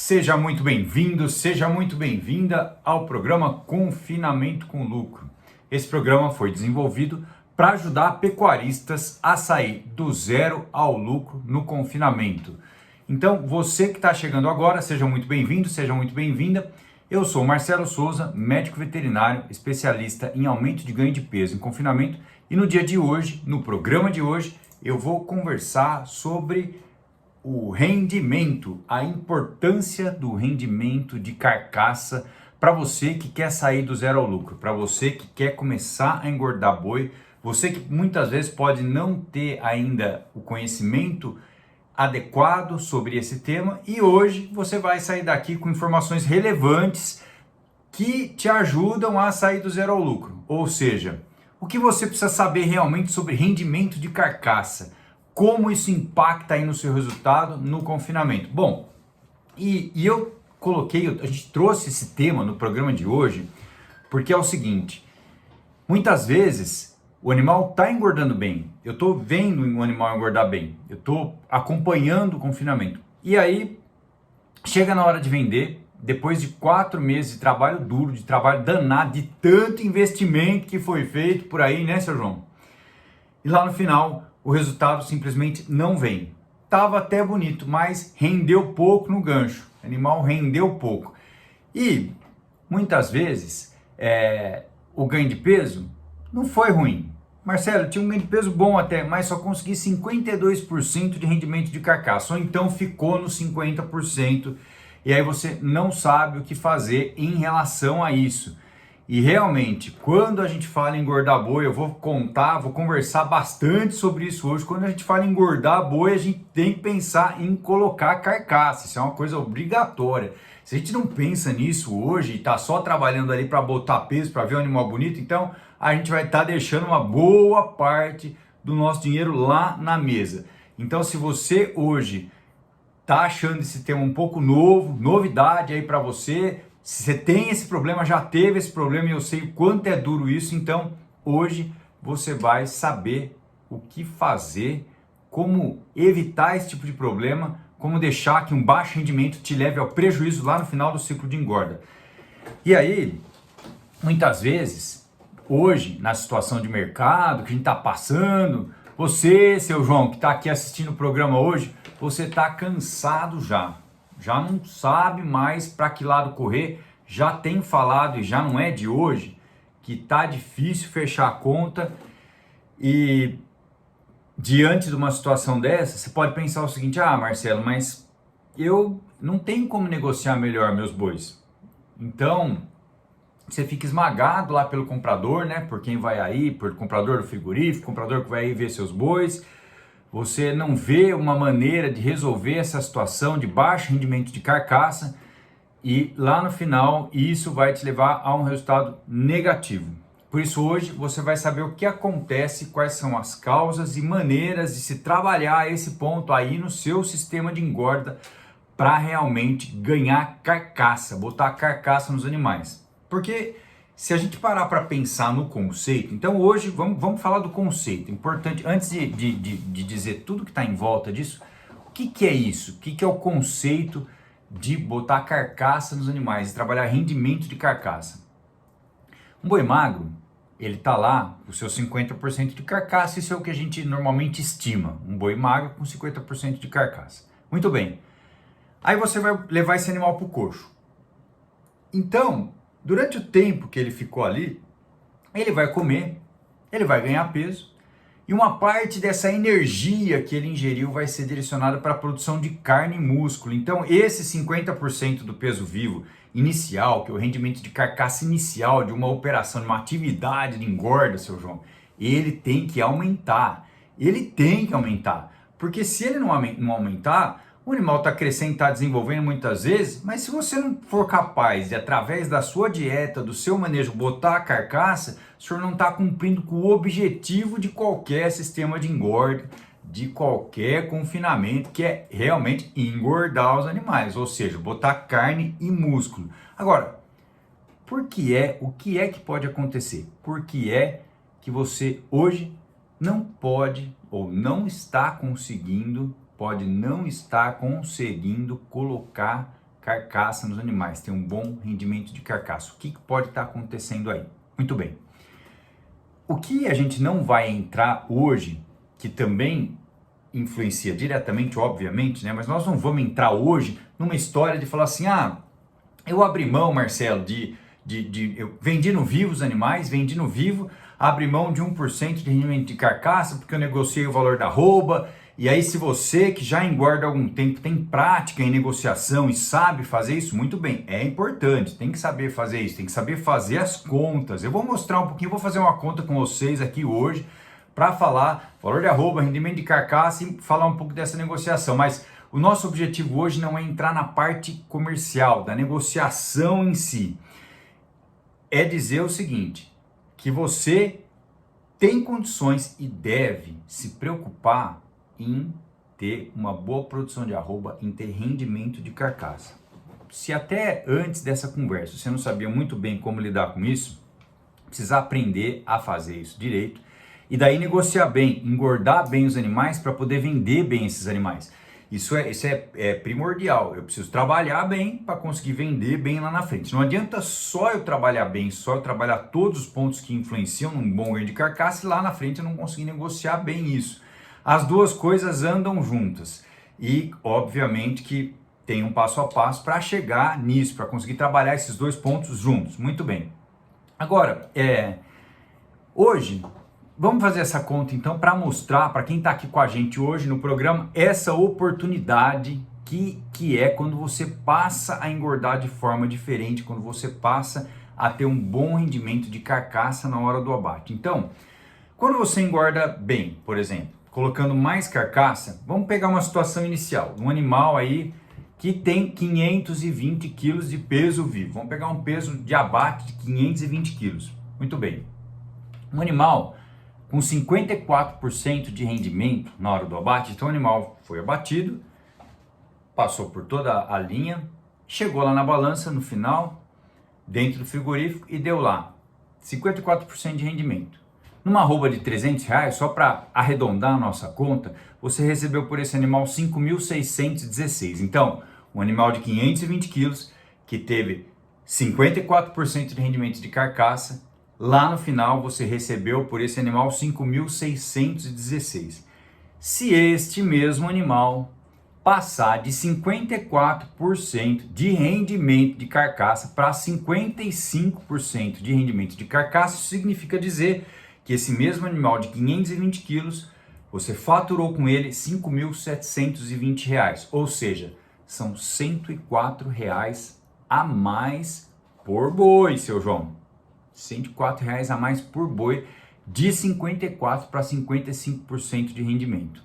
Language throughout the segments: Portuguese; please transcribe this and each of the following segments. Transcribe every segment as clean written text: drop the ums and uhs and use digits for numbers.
Seja muito bem-vindo, seja muito bem-vinda ao programa Confinamento com Lucro. Esse programa foi desenvolvido para ajudar pecuaristas a sair do zero ao lucro no confinamento. Então, você que está chegando agora, seja muito bem-vindo, seja muito bem-vinda. Eu sou Marcelo Souza, médico veterinário, especialista em aumento de ganho de peso em confinamento. E no dia de hoje, no programa de hoje, eu vou conversar sobre o rendimento, a importância do rendimento de carcaça para você que quer sair do zero ao lucro, para você que quer começar a engordar boi, você que muitas vezes pode não ter ainda o conhecimento adequado sobre esse tema, e hoje você vai sair daqui com informações relevantes que te ajudam a sair do zero ao lucro. Ou seja, o que você precisa saber realmente sobre rendimento de carcaça, como isso impacta aí no seu resultado no confinamento. Bom, e eu a gente trouxe esse tema no programa de hoje, porque é o seguinte: muitas vezes o animal está engordando bem, eu estou vendo o animal engordar bem, eu estou acompanhando o confinamento, e aí chega na hora de vender, depois de 4 meses de trabalho duro, de trabalho danado, de tanto investimento que foi feito por aí, né, seu João? E lá no final o resultado simplesmente não vem. Tava até bonito, mas rendeu pouco no gancho. O animal rendeu pouco. E muitas vezes o ganho de peso não foi ruim. Marcelo, tinha um ganho de peso bom até, mas só consegui 52% de rendimento de carcaça. Ou então ficou nos 50%. E aí você não sabe o que fazer em relação a isso. E realmente, quando a gente fala em engordar boi, eu vou conversar bastante sobre isso hoje. Quando a gente fala em engordar boi, a gente tem que pensar em colocar carcaça. Isso é uma coisa obrigatória. Se a gente não pensa nisso hoje e está só trabalhando ali para botar peso, para ver um animal bonito, então a gente vai estar deixando uma boa parte do nosso dinheiro lá na mesa. Então, se você hoje está achando esse tema um pouco novo, novidade aí para você, se você tem esse problema, já teve esse problema e eu sei o quanto é duro isso, então hoje você vai saber o que fazer, como evitar esse tipo de problema, como deixar que um baixo rendimento te leve ao prejuízo lá no final do ciclo de engorda. E aí, muitas vezes, hoje, na situação de mercado que a gente está passando, você, seu João, que está aqui assistindo o programa hoje, você está cansado já não sabe mais para que lado correr, já tem falado e já não é de hoje, que tá difícil fechar a conta. E diante de uma situação dessa, você pode pensar o seguinte: ah, Marcelo, mas eu não tenho como negociar melhor meus bois. Então, você fica esmagado lá pelo comprador, né? Por quem vai aí, por comprador do frigorífico, comprador que vai aí ver seus bois. Você não vê uma maneira de resolver essa situação de baixo rendimento de carcaça e lá no final isso vai te levar a um resultado negativo. Por isso hoje você vai saber o que acontece, quais são as causas e maneiras de se trabalhar esse ponto aí no seu sistema de engorda para realmente ganhar carcaça, botar carcaça nos animais. Porque se a gente parar para pensar no conceito, então hoje vamos falar do conceito. Importante, antes de dizer tudo que está em volta disso, o que é isso? O que é o conceito de botar carcaça nos animais, de trabalhar rendimento de carcaça? Um boi magro, ele está lá com seus 50% de carcaça, isso é o que a gente normalmente estima, um boi magro com 50% de carcaça. Muito bem. Aí você vai levar esse animal para o coxo. Então, durante o tempo que ele ficou ali, ele vai comer, ele vai ganhar peso, e uma parte dessa energia que ele ingeriu vai ser direcionada para a produção de carne e músculo. Então, esse 50% do peso vivo inicial, que é o rendimento de carcaça inicial de uma operação, de uma atividade de engorda, seu João, ele tem que aumentar. Ele tem que aumentar. Porque se ele não aumentar, o animal está crescendo, está desenvolvendo muitas vezes, mas se você não for capaz de, através da sua dieta, do seu manejo, botar a carcaça, o senhor não está cumprindo com o objetivo de qualquer sistema de engorda, de qualquer confinamento, que é realmente engordar os animais, ou seja, botar carne e músculo. Agora, o que é que pode acontecer? Por que é que você hoje não pode ou não está conseguindo, pode não estar conseguindo colocar carcaça nos animais, ter um bom rendimento de carcaça. O que pode estar acontecendo aí? Muito bem. O que a gente não vai entrar hoje, que também influencia diretamente, obviamente, né? Mas nós não vamos entrar hoje numa história de falar assim, eu abri mão, Marcelo, eu vendi no vivo os animais, vendi no vivo, abri mão de 1% de rendimento de carcaça, porque eu negociei o valor da arroba. E aí, se você que já engorda há algum tempo, tem prática em negociação e sabe fazer isso, muito bem, é importante, tem que saber fazer isso, tem que saber fazer as contas. Eu vou mostrar um pouquinho, vou fazer uma conta com vocês aqui hoje para falar valor de arroba, rendimento de carcaça e falar um pouco dessa negociação. Mas o nosso objetivo hoje não é entrar na parte comercial, da negociação em si. É dizer o seguinte, que você tem condições e deve se preocupar em ter uma boa produção de arroba, em ter rendimento de carcaça. Se até antes dessa conversa você não sabia muito bem como lidar com isso, precisa aprender a fazer isso direito e daí negociar bem, engordar bem os animais para poder vender bem esses animais. Isso é primordial. Eu preciso trabalhar bem para conseguir vender bem lá na frente. Não adianta só eu trabalhar bem, só eu trabalhar todos os pontos que influenciam num bom ganho de carcaça e lá na frente eu não conseguir negociar bem isso. As duas coisas andam juntas e, obviamente, que tem um passo a passo para chegar nisso, para conseguir trabalhar esses dois pontos juntos. Muito bem. Agora, hoje, vamos fazer essa conta então para mostrar para quem está aqui com a gente hoje no programa essa oportunidade que é quando você passa a engordar de forma diferente, quando você passa a ter um bom rendimento de carcaça na hora do abate. Então, quando você engorda bem, por exemplo, colocando mais carcaça, vamos pegar uma situação inicial, um animal aí que tem 520 quilos de peso vivo, vamos pegar um peso de abate de 520 quilos, muito bem, um animal com 54% de rendimento na hora do abate, então o animal foi abatido, passou por toda a linha, chegou lá na balança no final, dentro do frigorífico e deu lá 54% de rendimento. Numa arroba de R$300, só para arredondar a nossa conta, você recebeu por esse animal 5.616. Então, um animal de 520 quilos que teve 54% de rendimento de carcaça, lá no final você recebeu por esse animal 5.616. Se este mesmo animal passar de 54% de rendimento de carcaça para 55% de rendimento de carcaça, isso significa dizer que esse mesmo animal de 520 quilos, você faturou com ele R$ 5.720, ou seja, são R$ 104 a mais por boi, seu João. R$ 104 a mais por boi, de 54% para 55% de rendimento.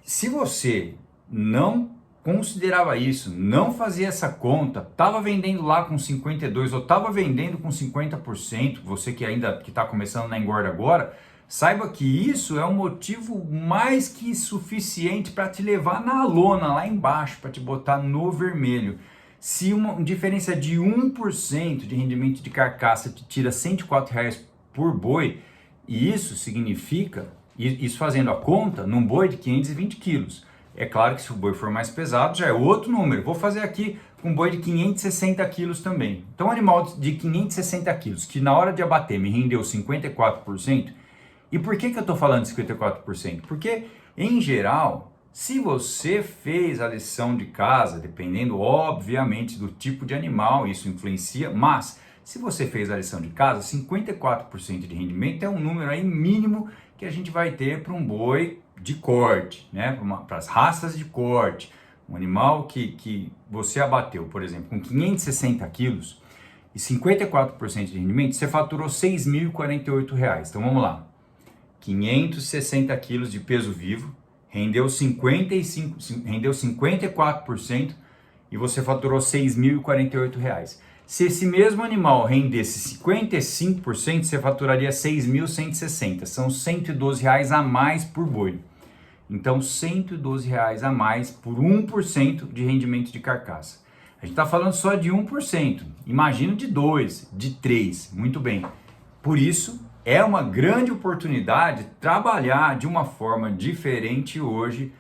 Se você não considerava isso, não fazia essa conta, estava vendendo lá com 52% ou estava vendendo com 50%, você que ainda está começando na engorda agora, saiba que isso é um motivo mais que suficiente para te levar na lona lá embaixo, para te botar no vermelho. Se uma diferença de 1% de rendimento de carcaça te tira R$ 104 por boi, e isso significa, isso fazendo a conta, num boi de 520 quilos. É claro que se o boi for mais pesado, já é outro número. Vou fazer aqui com um boi de 560 quilos também. Então, um animal de 560 quilos, que na hora de abater me rendeu 54%. E por que eu estou falando de 54%? Porque, em geral, se você fez a lição de casa, dependendo, obviamente, do tipo de animal, isso influencia, mas se você fez a lição de casa, 54% de rendimento é um número aí mínimo que a gente vai ter para um boi de corte, né? Para as raças de corte. Um animal que você abateu, por exemplo, com 560 quilos e 54% de rendimento, você faturou R$ 6.048. Então vamos lá. 560 quilos de peso vivo, rendeu 54% e você faturou R$ 6.048. Se esse mesmo animal rendesse 55%, você faturaria R$ 6.160. São R$ 112 a mais por boi. Então, R$ 112 a mais por 1% de rendimento de carcaça. A gente está falando só de 1%. Imagina de 2%, de 3%. Muito bem. Por isso, é uma grande oportunidade trabalhar de uma forma diferente hoje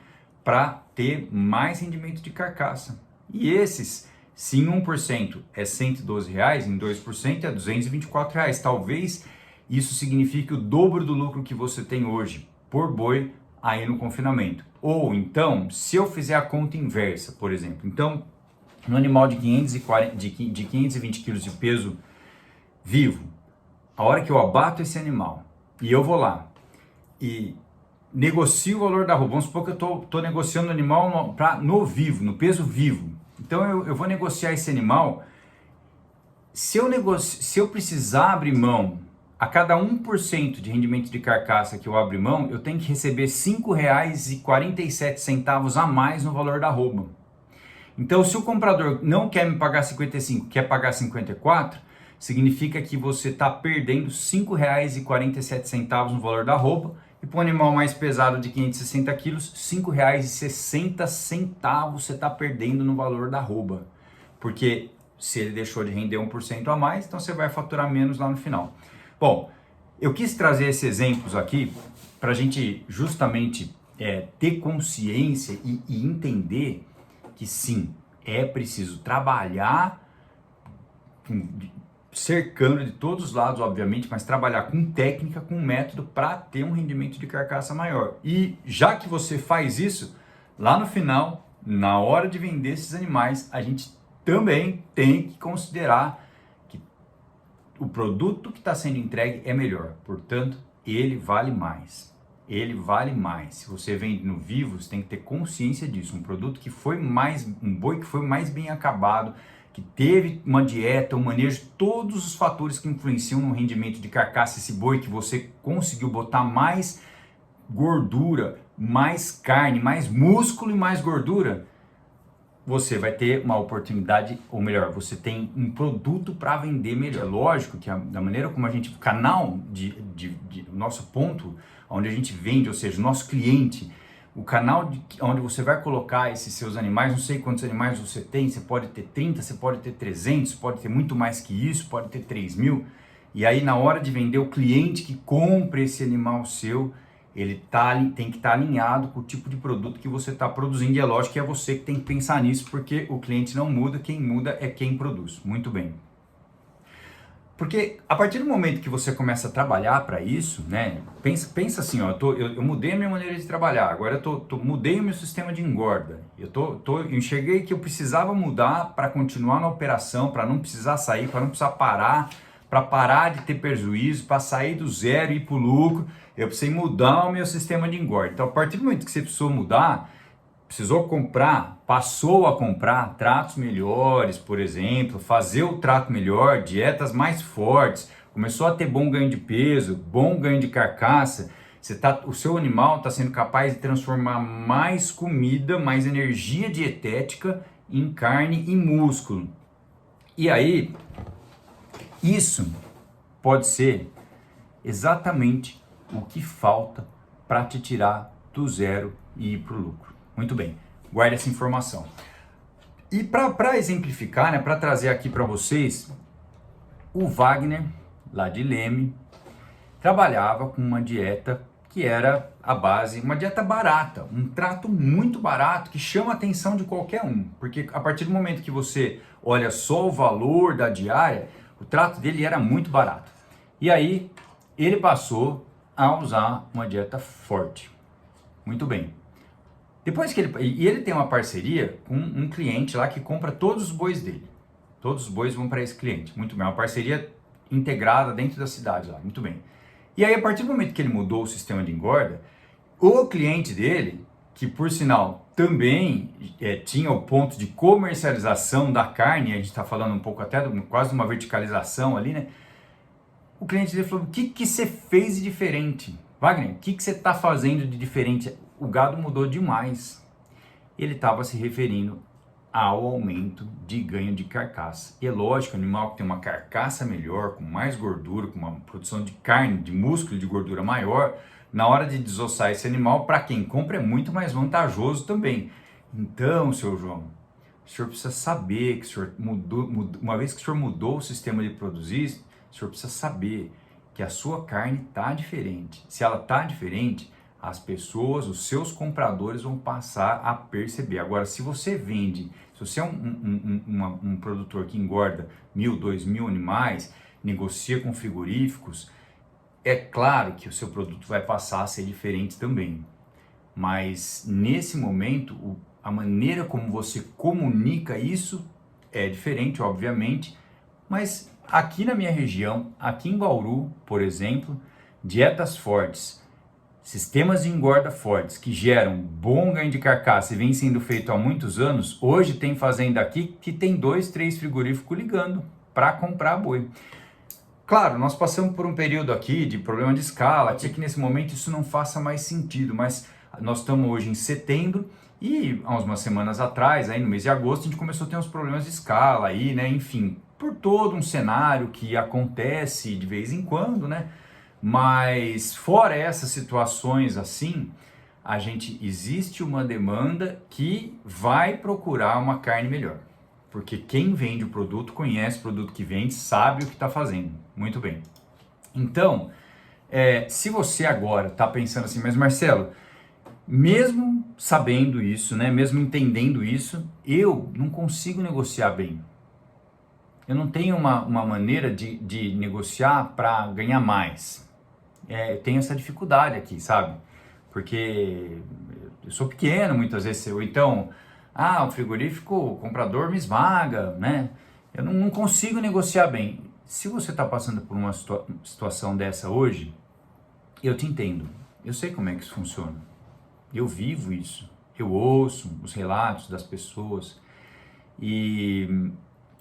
para ter mais rendimento de carcaça. E esses, se em 1% é R$112, em 2% é R$224. Talvez isso signifique o dobro do lucro que você tem hoje por boi aí no confinamento. Ou então, se eu fizer a conta inversa, por exemplo, então no animal de 520 quilos de peso vivo, a hora que eu abato esse animal e eu vou lá e negocio o valor da arroba, vamos supor que eu estou negociando o animal no vivo, no peso vivo. Então eu vou negociar esse animal. Se eu precisar abrir mão a cada 1% de rendimento de carcaça que eu abro mão, eu tenho que receber R$ 5,47 a mais no valor da arroba. Então, se o comprador não quer me pagar 55, quer pagar 54, significa que você está perdendo R$ 5,47 no valor da arroba. E para um animal mais pesado de 560 quilos, R$ 5,60 você está perdendo no valor da arroba. Porque se ele deixou de render 1% a mais, então você vai faturar menos lá no final. Bom, eu quis trazer esses exemplos aqui para a gente justamente ter consciência e entender que sim, é preciso trabalhar cercando de todos os lados, obviamente, mas trabalhar com técnica, com método para ter um rendimento de carcaça maior. E já que você faz isso, lá no final, na hora de vender esses animais, a gente também tem que considerar que o produto que está sendo entregue é melhor, portanto, ele vale mais. Ele vale mais. Se você vende no vivo, você tem que ter consciência disso. Um produto que foi um boi que foi mais bem acabado, que teve uma dieta, um manejo, todos os fatores que influenciam no rendimento de carcaça, esse boi que você conseguiu botar mais gordura, mais carne, mais músculo e mais gordura, você vai ter uma oportunidade, ou melhor, você tem um produto para vender melhor. Lógico que da maneira como a gente, o canal nosso ponto, onde a gente vende, ou seja, o nosso cliente, o canal onde você vai colocar esses seus animais, não sei quantos animais você tem, você pode ter 30, você pode ter 300, pode ter muito mais que isso, pode ter 3.000, e aí na hora de vender, o cliente que compra esse animal seu, ele tem que estar alinhado com o tipo de produto que você está produzindo, e é lógico que é você que tem que pensar nisso, porque o cliente não muda, quem muda é quem produz. Muito bem. Porque a partir do momento que você começa a trabalhar para isso, né? Pensa assim, ó, eu mudei a minha maneira de trabalhar, agora mudei o meu sistema de engorda. Eu enxerguei que eu precisava mudar para continuar na operação, para não precisar sair, para não precisar parar, para parar de ter prejuízo, para sair do zero e ir para o lucro. Eu precisei mudar o meu sistema de engorda. Então, a partir do momento que você passou a comprar tratos melhores, por exemplo, fazer o trato melhor, dietas mais fortes, começou a ter bom ganho de peso, bom ganho de carcaça, o seu animal está sendo capaz de transformar mais comida, mais energia dietética em carne e músculo. E aí, isso pode ser exatamente o que falta para te tirar do zero e ir para o lucro. Muito bem, guarde essa informação. E para exemplificar, né, para trazer aqui para vocês, o Wagner, lá de Leme, trabalhava com uma dieta que era a base, uma dieta barata, um trato muito barato que chama a atenção de qualquer um, porque a partir do momento que você olha só o valor da diária, o trato dele era muito barato. E aí ele passou a usar uma dieta forte. Muito bem. Depois que ele tem uma parceria com um cliente lá que compra todos os bois dele. Todos os bois vão para esse cliente. Muito bem, uma parceria integrada dentro da cidade lá. Muito bem. E aí, a partir do momento que ele mudou o sistema de engorda, o cliente dele, que por sinal também tinha o ponto de comercialização da carne, a gente está falando um pouco até quase uma verticalização ali, né? O cliente dele falou: o que você fez de diferente? Wagner, o que você está fazendo de diferente? O gado mudou demais. Ele estava se referindo ao aumento de ganho de carcaça. E é lógico, o animal que tem uma carcaça melhor, com mais gordura, com uma produção de carne, de músculo, de gordura maior, na hora de desossar esse animal, para quem compra é muito mais vantajoso também. Então, seu João, o senhor precisa saber que o senhor uma vez que o senhor mudou o sistema de produzir, o senhor precisa saber que a sua carne está diferente. Se ela está diferente, As pessoas, os seus compradores vão passar a perceber. Agora, se você vende, se você é um produtor que engorda 1.000, 2.000 animais, negocia com frigoríficos, é claro que o seu produto vai passar a ser diferente também. Mas nesse momento, a maneira como você comunica isso é diferente, obviamente. Mas aqui na minha região, aqui em Bauru, por exemplo, dietas fortes, sistemas de engorda fortes que geram bom ganho de carcaça e vem sendo feito há muitos anos, hoje tem fazenda aqui que tem 2, 3 frigoríficos ligando para comprar boi. Claro, nós passamos por um período aqui de problema de escala, até que nesse momento isso não faça mais sentido, mas nós estamos hoje em setembro e há umas semanas atrás, aí no mês de agosto, a gente começou a ter uns problemas de escala aí, né, enfim, por todo um cenário que acontece de vez em quando, né? Mas fora essas situações assim, existe uma demanda que vai procurar uma carne melhor. Porque quem vende o produto, conhece o produto que vende, sabe o que está fazendo. Muito bem. Então, se você agora está pensando assim, mas Marcelo, mesmo sabendo isso, né, mesmo entendendo isso, eu não consigo negociar bem. Eu não tenho uma maneira de negociar para ganhar mais. Eu tenho essa dificuldade aqui, sabe? Porque eu sou pequeno muitas vezes, ou então, o frigorífico, o comprador me esmaga, né? Eu não consigo negociar bem. Se você está passando por uma situação dessa hoje, eu te entendo. Eu sei como é que isso funciona. Eu vivo isso. Eu ouço os relatos das pessoas. E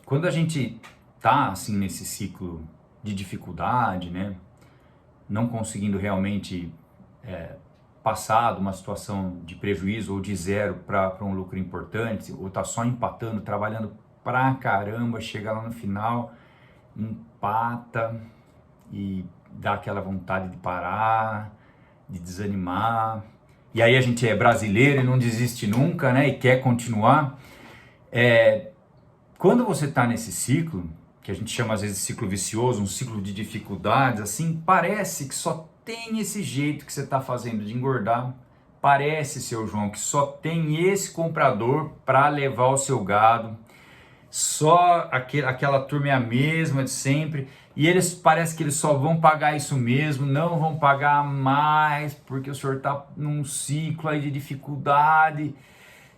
quando a gente tá assim nesse ciclo de dificuldade, né? Não conseguindo realmente passar de uma situação de prejuízo ou de zero para um lucro importante, ou tá só empatando, trabalhando pra caramba, chega lá no final, empata e dá aquela vontade de parar, de desanimar. E aí a gente é brasileiro e não desiste nunca, né? E quer continuar. Quando você está nesse ciclo, que a gente chama às vezes de ciclo vicioso, um ciclo de dificuldades, assim, parece que só tem esse jeito que você está fazendo de engordar. Parece, seu João, que só tem esse comprador para levar o seu gado. Só aquela turma é a mesma de sempre. E eles parece que eles só vão pagar isso mesmo, não vão pagar mais, porque o senhor está num ciclo aí de dificuldade.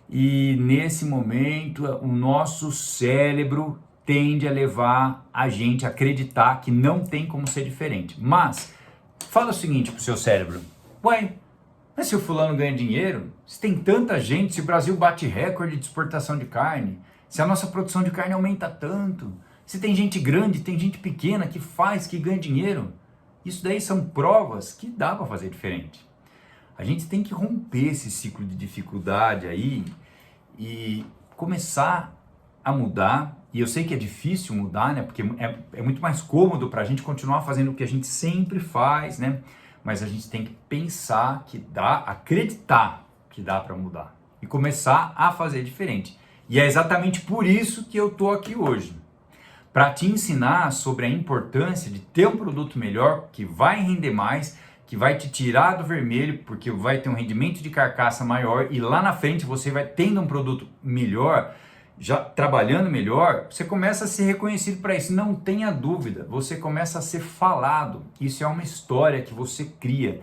E nesse momento, o nosso cérebro tende a levar a gente a acreditar que não tem como ser diferente. Mas, fala o seguinte pro seu cérebro. Ué, mas se o fulano ganha dinheiro, se tem tanta gente, se o Brasil bate recorde de exportação de carne, se a nossa produção de carne aumenta tanto, se tem gente grande, tem gente pequena que faz, que ganha dinheiro, isso daí são provas que dá para fazer diferente. A gente tem que romper esse ciclo de dificuldade aí e começar a mudar. E eu sei que é difícil mudar, né? Porque é muito mais cômodo para a gente continuar fazendo o que a gente sempre faz, né? Mas a gente tem que pensar que dá, acreditar que dá para mudar e começar a fazer diferente. E é exatamente por isso que eu tô aqui hoje, para te ensinar sobre a importância de ter um produto melhor que vai render mais, que vai te tirar do vermelho, porque vai ter um rendimento de carcaça maior e lá na frente você vai tendo um produto melhor, já trabalhando melhor, você começa a ser reconhecido para isso, não tenha dúvida, você começa a ser falado, isso é uma história que você cria.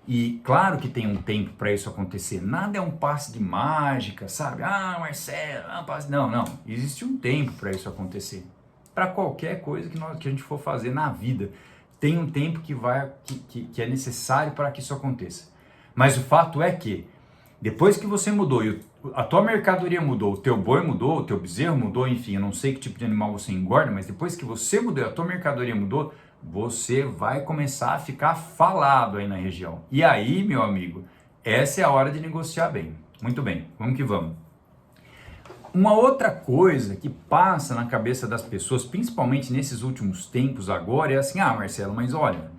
E claro que tem um tempo para isso acontecer, nada é um passe de mágica, sabe? Marcelo, não, existe um tempo para isso acontecer. Para qualquer coisa que a gente for fazer na vida, tem um tempo que é necessário para que isso aconteça. Mas o fato é que, depois que você mudou, e a tua mercadoria mudou, o teu boi mudou, o teu bezerro mudou, enfim, eu não sei que tipo de animal você engorda, mas depois que você mudou, a tua mercadoria mudou, você vai começar a ficar falado aí na região. E aí, meu amigo, essa é a hora de negociar bem. Muito bem, vamos que vamos. Uma outra coisa que passa na cabeça das pessoas, principalmente nesses últimos tempos agora, é assim, Marcelo, mas olha,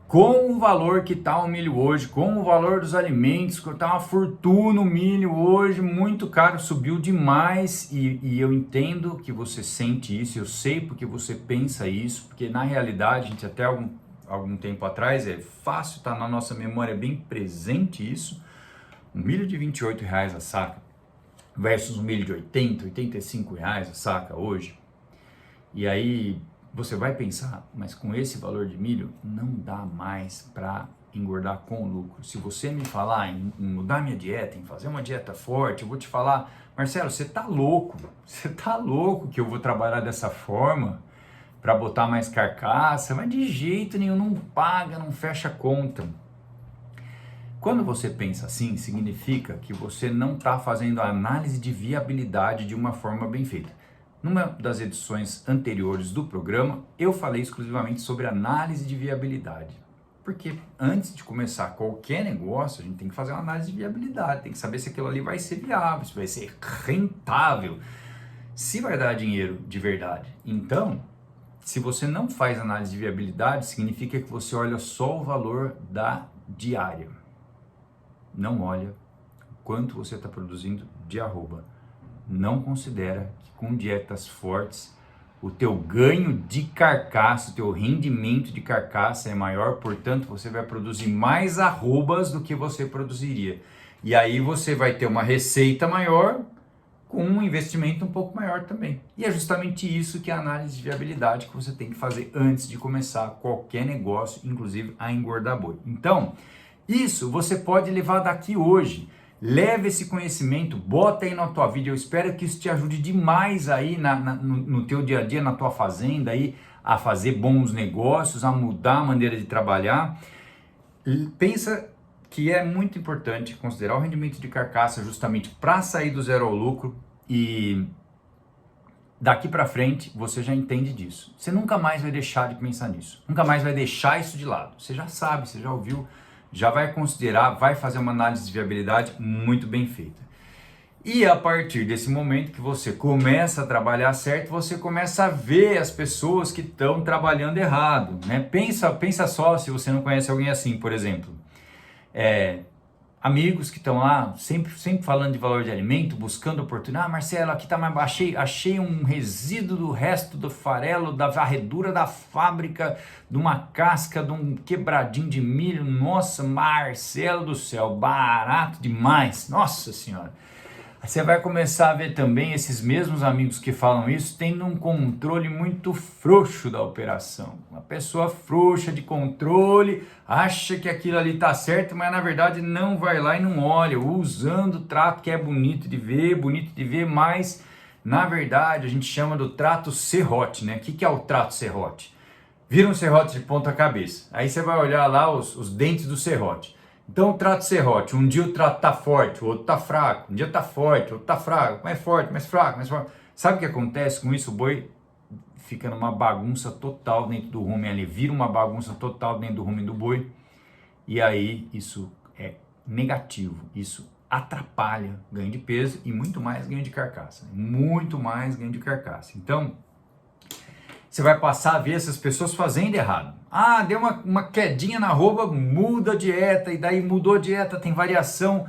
com o valor que está o milho hoje, com o valor dos alimentos, que está uma fortuna o milho hoje, muito caro, subiu demais, e eu entendo que você sente isso, eu sei porque você pensa isso, porque na realidade a gente até algum tempo atrás, é fácil, está na nossa memória bem presente isso. Um milho de R$ 28 a saca versus um milho de R$ 80, R$ 85 a saca hoje. E aí você vai pensar, mas com esse valor de milho não dá mais para engordar com lucro. Se você me falar em mudar minha dieta, em fazer uma dieta forte, eu vou te falar, Marcelo, você tá louco que eu vou trabalhar dessa forma para botar mais carcaça, mas de jeito nenhum, não paga, não fecha a conta. Quando você pensa assim, significa que você não está fazendo a análise de viabilidade de uma forma bem feita. Numa das edições anteriores do programa, eu falei exclusivamente sobre análise de viabilidade. Porque antes de começar qualquer negócio, a gente tem que fazer uma análise de viabilidade, tem que saber se aquilo ali vai ser viável, se vai ser rentável, se vai dar dinheiro de verdade. Então, se você não faz análise de viabilidade, significa que você olha só o valor da diária. Não olha o quanto você está produzindo de arroba. Não considera que com dietas fortes o teu ganho de carcaça, o teu rendimento de carcaça é maior, portanto você vai produzir mais arrobas do que você produziria. E aí você vai ter uma receita maior com um investimento um pouco maior também. E é justamente isso que é a análise de viabilidade que você tem que fazer antes de começar qualquer negócio, inclusive a engordar boi. Então, isso você pode levar daqui hoje. Leve esse conhecimento, bota aí na tua vida, eu espero que isso te ajude demais aí no teu dia a dia, na tua fazenda aí, a fazer bons negócios, a mudar a maneira de trabalhar. Pensa que é muito importante considerar o rendimento de carcaça justamente para sair do zero ao lucro e daqui para frente você já entende disso. Você nunca mais vai deixar de pensar nisso, nunca mais vai deixar isso de lado. Você já sabe, você já ouviu, já vai considerar, vai fazer uma análise de viabilidade muito bem feita. E a partir desse momento que você começa a trabalhar certo, você começa a ver as pessoas que estão trabalhando errado, né? Pensa só se você não conhece alguém assim, por exemplo. Amigos que estão lá sempre falando de valor de alimento, buscando oportunidade. Marcelo, aqui tá mais baixo, achei um resíduo do resto do farelo, da varredura da fábrica, de uma casca, de um quebradinho de milho. Nossa, Marcelo do céu, barato demais. Nossa senhora. Você vai começar a ver também esses mesmos amigos que falam isso tendo um controle muito frouxo da operação. Uma pessoa frouxa de controle, acha que aquilo ali está certo, mas na verdade não vai lá e não olha, usando o trato que é bonito de ver, mas na verdade a gente chama do trato serrote, né? O que é o trato serrote? Vira um serrote de ponta cabeça, aí você vai olhar lá os dentes do serrote. Então o trato serrote, um dia o trato tá forte, o outro tá fraco, um dia tá forte, o outro tá fraco, mais forte, mais fraco, mais forte. Sabe o que acontece com isso? O boi fica numa bagunça total dentro do rumen ali, vira uma bagunça total dentro do rumen do boi, e aí isso é negativo, isso atrapalha ganho de peso e muito mais ganho de carcaça, muito mais ganho de carcaça. Então, você vai passar a ver essas pessoas fazendo errado. Ah, deu uma quedinha na arroba, muda a dieta, e daí mudou a dieta, tem variação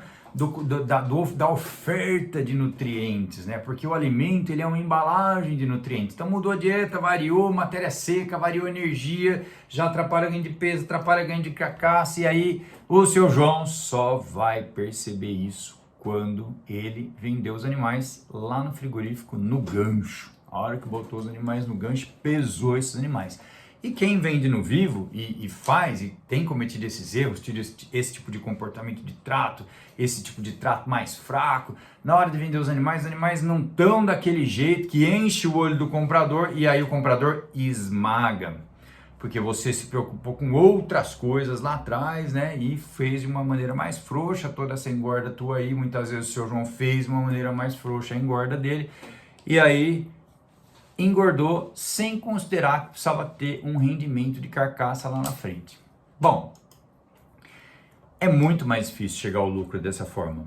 da oferta de nutrientes, né? Porque o alimento ele é uma embalagem de nutrientes. Então mudou a dieta, variou matéria seca, variou energia, já atrapalha ganho de peso, atrapalha ganho de carcaça, e aí o seu João só vai perceber isso quando ele vendeu os animais lá no frigorífico, no gancho. A hora que botou os animais no gancho, pesou esses animais. E quem vende no vivo e faz, e tem cometido esses erros, tido esse tipo de comportamento de trato, esse tipo de trato mais fraco, na hora de vender os animais não estão daquele jeito que enche o olho do comprador e aí o comprador esmaga. Porque você se preocupou com outras coisas lá atrás, né? E fez de uma maneira mais frouxa toda essa engorda tua aí. Muitas vezes o seu João fez de uma maneira mais frouxa a engorda dele. E aí engordou sem considerar que precisava ter um rendimento de carcaça lá na frente. Bom, é muito mais difícil chegar ao lucro dessa forma.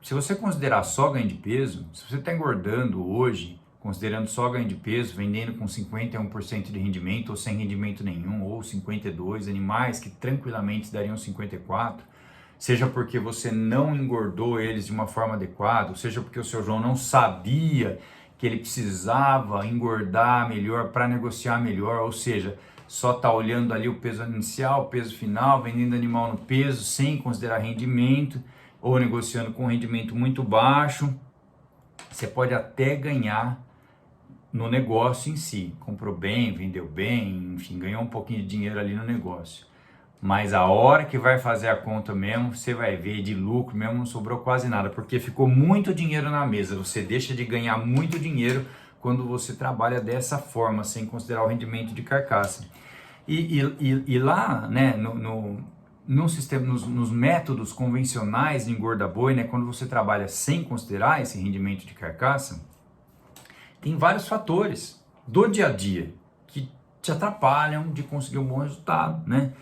Se você considerar só ganho de peso, se você está engordando hoje, considerando só ganho de peso, vendendo com 51% de rendimento ou sem rendimento nenhum, ou 52 animais que tranquilamente dariam 54, seja porque você não engordou eles de uma forma adequada, seja porque o seu João não sabia que ele precisava engordar melhor para negociar melhor, ou seja, só está olhando ali o peso inicial, o peso final, vendendo animal no peso, sem considerar rendimento, ou negociando com rendimento muito baixo, você pode até ganhar no negócio em si. Comprou bem, vendeu bem, enfim, ganhou um pouquinho de dinheiro ali no negócio. Mas a hora que vai fazer a conta mesmo, você vai ver de lucro mesmo, não sobrou quase nada, porque ficou muito dinheiro na mesa. Você deixa de ganhar muito dinheiro quando você trabalha dessa forma, sem considerar o rendimento de carcaça. E lá, né, no sistema, nos métodos convencionais de engorda boi, né, quando você trabalha sem considerar esse rendimento de carcaça, tem vários fatores do dia a dia que te atrapalham de conseguir um bom resultado, né?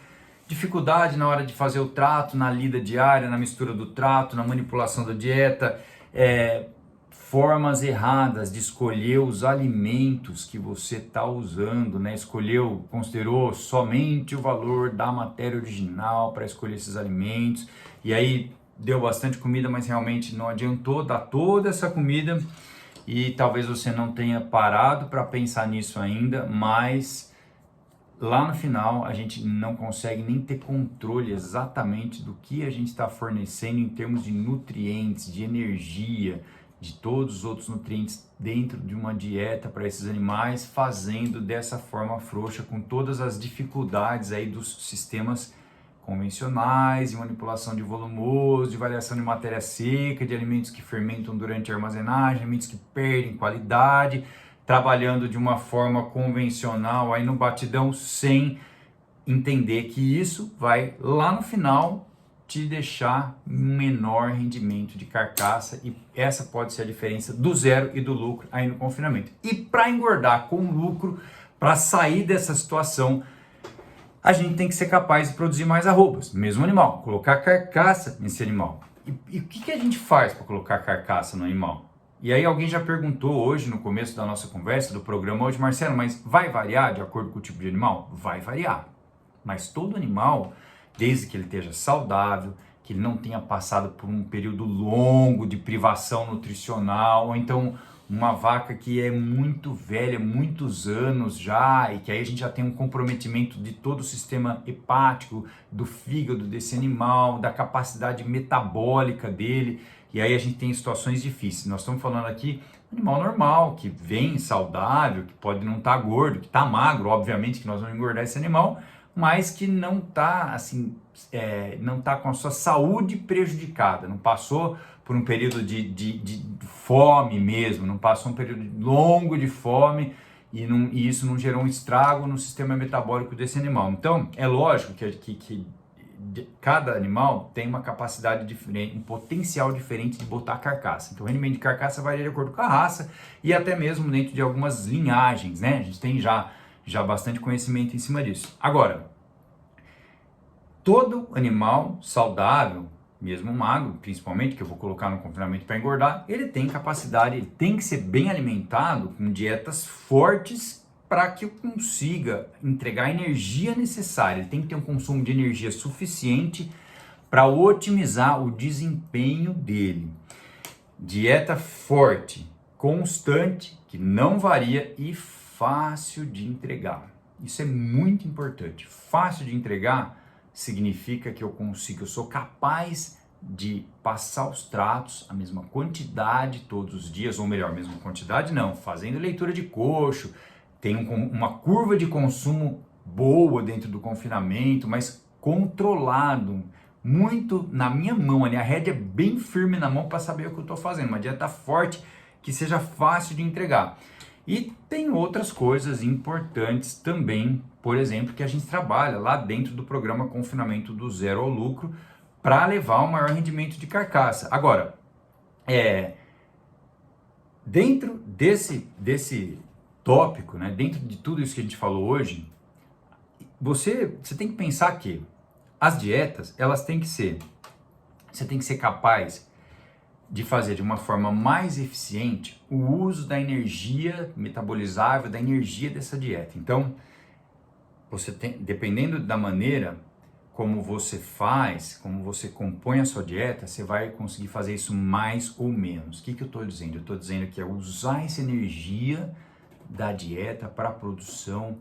Dificuldade na hora de fazer o trato, na lida diária, na mistura do trato, na manipulação da dieta, formas erradas de escolher os alimentos que você está usando, né? Considerou somente o valor da matéria original para escolher esses alimentos, e aí deu bastante comida, mas realmente não adiantou dar toda essa comida, e talvez você não tenha parado para pensar nisso ainda, mas lá no final a gente não consegue nem ter controle exatamente do que a gente está fornecendo em termos de nutrientes, de energia, de todos os outros nutrientes dentro de uma dieta para esses animais, fazendo dessa forma frouxa, com todas as dificuldades aí dos sistemas convencionais, de manipulação de volumoso, de variação de matéria seca, de alimentos que fermentam durante a armazenagem, alimentos que perdem qualidade, trabalhando de uma forma convencional aí no batidão, sem entender que isso vai lá no final te deixar menor rendimento de carcaça, e essa pode ser a diferença do zero e do lucro aí no confinamento. E para engordar com lucro, para sair dessa situação, a gente tem que ser capaz de produzir mais arrobas, mesmo animal, colocar carcaça nesse animal. E o que a gente faz para colocar carcaça no animal? E aí alguém já perguntou hoje, no começo da nossa conversa, do programa hoje, Marcelo, mas vai variar de acordo com o tipo de animal? Vai variar. Mas todo animal, desde que ele esteja saudável, que ele não tenha passado por um período longo de privação nutricional, ou então uma vaca que é muito velha, muitos anos já, e que aí a gente já tem um comprometimento de todo o sistema hepático, do fígado desse animal, da capacidade metabólica dele, e aí a gente tem situações difíceis. Nós estamos falando aqui de um animal normal, que vem saudável, que pode não estar gordo, que está magro, obviamente que nós vamos engordar esse animal, mas que não está assim, não está com a sua saúde prejudicada, não passou por um período de fome mesmo, não passou um período longo de fome, e isso não gerou um estrago no sistema metabólico desse animal. Então, é lógico que cada animal tem uma capacidade diferente, um potencial diferente de botar carcaça. Então, o rendimento de carcaça varia de acordo com a raça e até mesmo dentro de algumas linhagens, né? A gente tem já bastante conhecimento em cima disso. Agora, todo animal saudável, mesmo magro, principalmente, que eu vou colocar no confinamento para engordar, ele tem capacidade, ele tem que ser bem alimentado com dietas fortes para que eu consiga entregar a energia necessária. Ele tem que ter um consumo de energia suficiente para otimizar o desempenho dele. Dieta forte, constante, que não varia e fácil de entregar. Isso é muito importante. Fácil de entregar significa que eu sou capaz de passar os tratos, a mesma quantidade todos os dias, ou melhor, mesma quantidade não, fazendo leitura de coxo, tem uma curva de consumo boa dentro do confinamento, mas controlado, muito na minha mão, a rédea bem firme na mão para saber o que eu estou fazendo, uma dieta forte que seja fácil de entregar. E tem outras coisas importantes também, por exemplo, que a gente trabalha lá dentro do programa Confinamento do Zero ao Lucro para levar um maior rendimento de carcaça. Agora, dentro desse tópico, né, dentro de tudo isso que a gente falou hoje, você tem que pensar que as dietas, você tem que ser capaz de fazer de uma forma mais eficiente o uso da energia metabolizável, da energia dessa dieta. Então, dependendo da maneira como você faz, como você compõe a sua dieta, você vai conseguir fazer isso mais ou menos. O que eu estou dizendo? Eu estou dizendo que é usar essa energia da dieta para a produção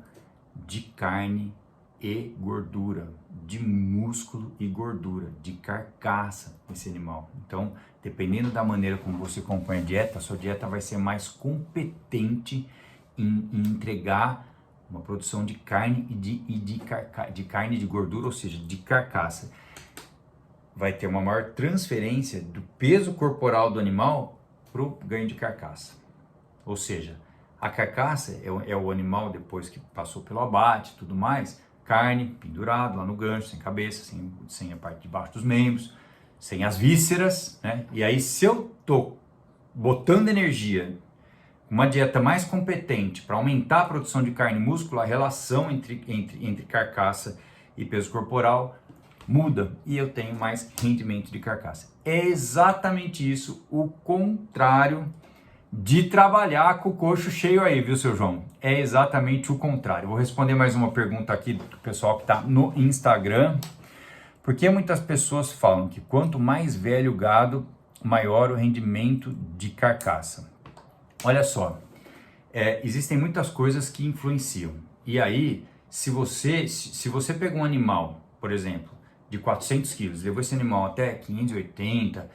de carne e gordura, de músculo e gordura, de carcaça esse animal. Então, dependendo da maneira como você compõe a dieta, a sua dieta vai ser mais competente em entregar uma produção de carne de carne e de gordura, ou seja, de carcaça. Vai ter uma maior transferência do peso corporal do animal para o ganho de carcaça. Ou seja, a carcaça é o animal depois que passou pelo abate e tudo mais, carne pendurado lá no gancho, sem cabeça, sem a parte de baixo dos membros, sem as vísceras, né? E aí se eu tô botando energia, uma dieta mais competente para aumentar a produção de carne e músculo, a relação entre carcaça e peso corporal muda e eu tenho mais rendimento de carcaça. É exatamente isso, o contrário de trabalhar com o coxo cheio aí, viu, seu João? É exatamente o contrário. Vou responder mais uma pergunta aqui do pessoal que está no Instagram. Porque muitas pessoas falam que quanto mais velho o gado, maior o rendimento de carcaça. Olha só, existem muitas coisas que influenciam. E aí, se você pega um animal, por exemplo, de 400 quilos, levou esse animal até 580,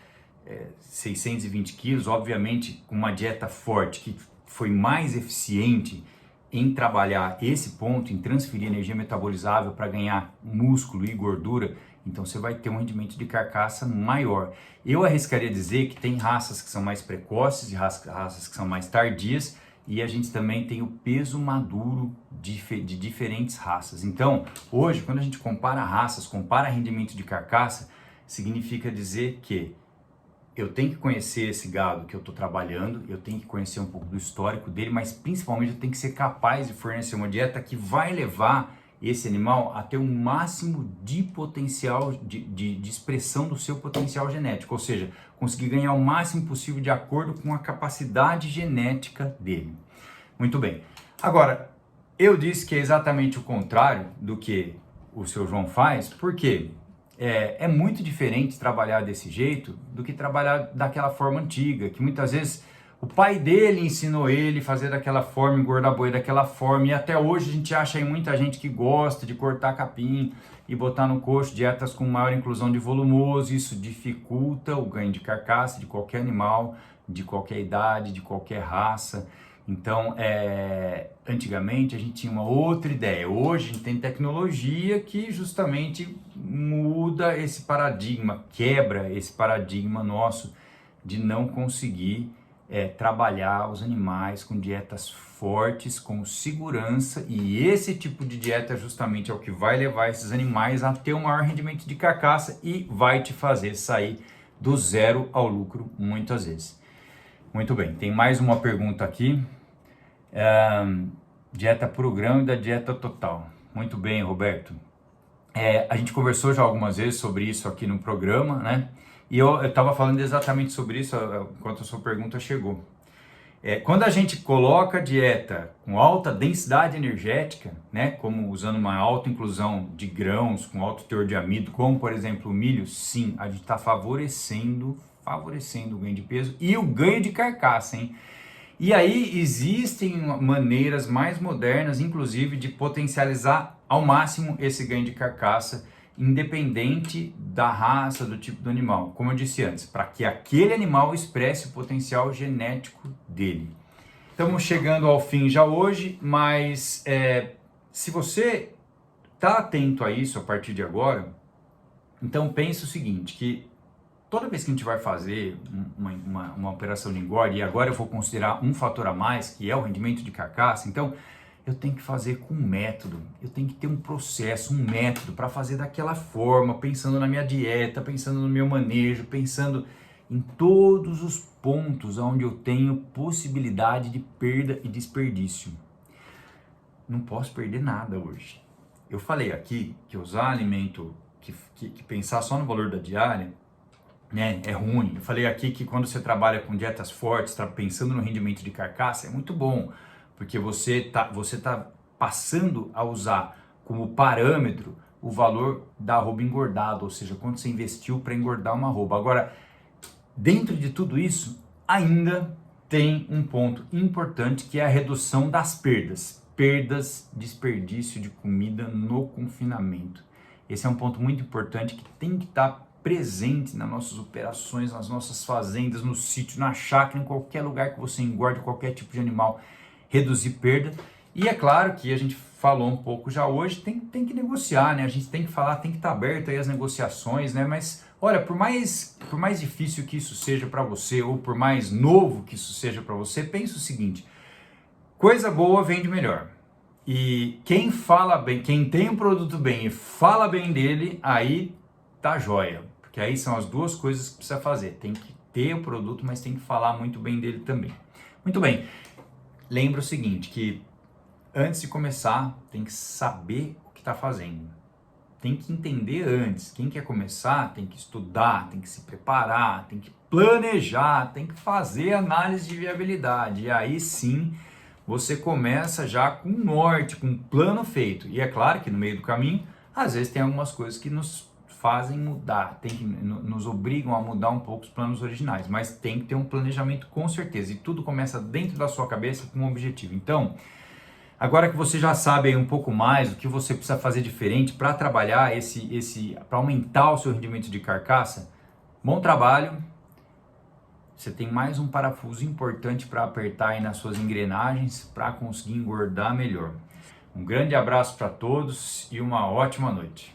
620 quilos, obviamente com uma dieta forte que foi mais eficiente em trabalhar esse ponto, em transferir energia metabolizável para ganhar músculo e gordura, então você vai ter um rendimento de carcaça maior. Eu arriscaria dizer que tem raças que são mais precoces e raças que são mais tardias, e a gente também tem o peso maduro de diferentes raças. Então, hoje, quando a gente compara raças, compara rendimento de carcaça, significa dizer que eu tenho que conhecer esse gado que eu estou trabalhando, eu tenho que conhecer um pouco do histórico dele, mas principalmente eu tenho que ser capaz de fornecer uma dieta que vai levar esse animal a ter um máximo de potencial, de expressão do seu potencial genético, ou seja, conseguir ganhar o máximo possível de acordo com a capacidade genética dele. Muito bem. Agora, eu disse que é exatamente o contrário do que o seu João faz, por quê? É muito diferente trabalhar desse jeito do que trabalhar daquela forma antiga, que muitas vezes o pai dele ensinou ele a fazer daquela forma, engordar boi daquela forma, e até hoje a gente acha aí muita gente que gosta de cortar capim e botar no coxo dietas com maior inclusão de volumoso. Isso dificulta o ganho de carcaça de qualquer animal, de qualquer idade, de qualquer raça. Então, antigamente a gente tinha uma outra ideia. Hoje a gente tem tecnologia que justamente muda esse paradigma, quebra esse paradigma nosso de não conseguir trabalhar os animais com dietas fortes, com segurança, e esse tipo de dieta justamente é o que vai levar esses animais a ter um maior rendimento de carcaça e vai te fazer sair do zero ao lucro muitas vezes. Muito bem, tem mais uma pergunta aqui. Dieta puro grão e da dieta total. Muito bem, Roberto. A gente conversou já algumas vezes sobre isso aqui no programa, né? E eu estava falando exatamente sobre isso enquanto a sua pergunta chegou. Quando a gente coloca dieta com alta densidade energética, né, como usando uma alta inclusão de grãos com alto teor de amido, como por exemplo o milho, sim, a gente está favorecendo o ganho de peso e o ganho de carcaça, hein? E aí existem maneiras mais modernas, inclusive, de potencializar ao máximo esse ganho de carcaça, independente da raça, do tipo do animal. Como eu disse antes, para que aquele animal expresse o potencial genético dele. Estamos chegando ao fim já hoje, mas se você está atento a isso a partir de agora, então pense o seguinte, que toda vez que a gente vai fazer uma operação de engorde, e agora eu vou considerar um fator a mais, que é o rendimento de carcaça, então eu tenho que fazer com um método, eu tenho que ter um processo, um método para fazer daquela forma, pensando na minha dieta, pensando no meu manejo, pensando em todos os pontos onde eu tenho possibilidade de perda e desperdício. Não posso perder nada hoje. Eu falei aqui que usar alimento, que pensar só no valor da diária, né, é ruim. Eu falei aqui que quando você trabalha com dietas fortes, pensando no rendimento de carcaça, é muito bom, porque você tá passando a usar como parâmetro o valor da arroba engordada, ou seja, quanto você investiu para engordar uma arroba. Agora, dentro de tudo isso, ainda tem um ponto importante que é a redução das perdas. perdas, desperdício de comida no confinamento. Esse é um ponto muito importante que tem que estar presente nas nossas operações, nas nossas fazendas, no sítio, na chácara, em qualquer lugar que você engorde qualquer tipo de animal, reduzir perda. E é claro que a gente falou um pouco já hoje, tem que negociar, né? A gente tem que falar, tem que estar aberto aí às negociações, né? Mas olha, por mais difícil que isso seja para você, ou por mais novo que isso seja para você, pensa o seguinte: coisa boa vende melhor. E quem fala bem, quem tem um produto bem e fala bem dele, aí tá jóia. Porque aí são as duas coisas que precisa fazer. Tem que ter o produto, mas tem que falar muito bem dele também. Muito bem. Lembra o seguinte, que antes de começar, tem que saber o que está fazendo. Tem que entender antes. Quem quer começar, tem que estudar, tem que se preparar, tem que planejar, tem que fazer análise de viabilidade. E aí sim, você começa já com um norte, com um plano feito. E é claro que no meio do caminho, às vezes tem algumas coisas que nos fazem mudar, nos obrigam a mudar um pouco os planos originais, mas tem que ter um planejamento com certeza. E tudo começa dentro da sua cabeça com um objetivo. Então, agora que você já sabe aí um pouco mais o que você precisa fazer diferente para trabalhar para aumentar o seu rendimento de carcaça, bom trabalho. Você tem mais um parafuso importante para apertar aí nas suas engrenagens para conseguir engordar melhor. Um grande abraço para todos e uma ótima noite.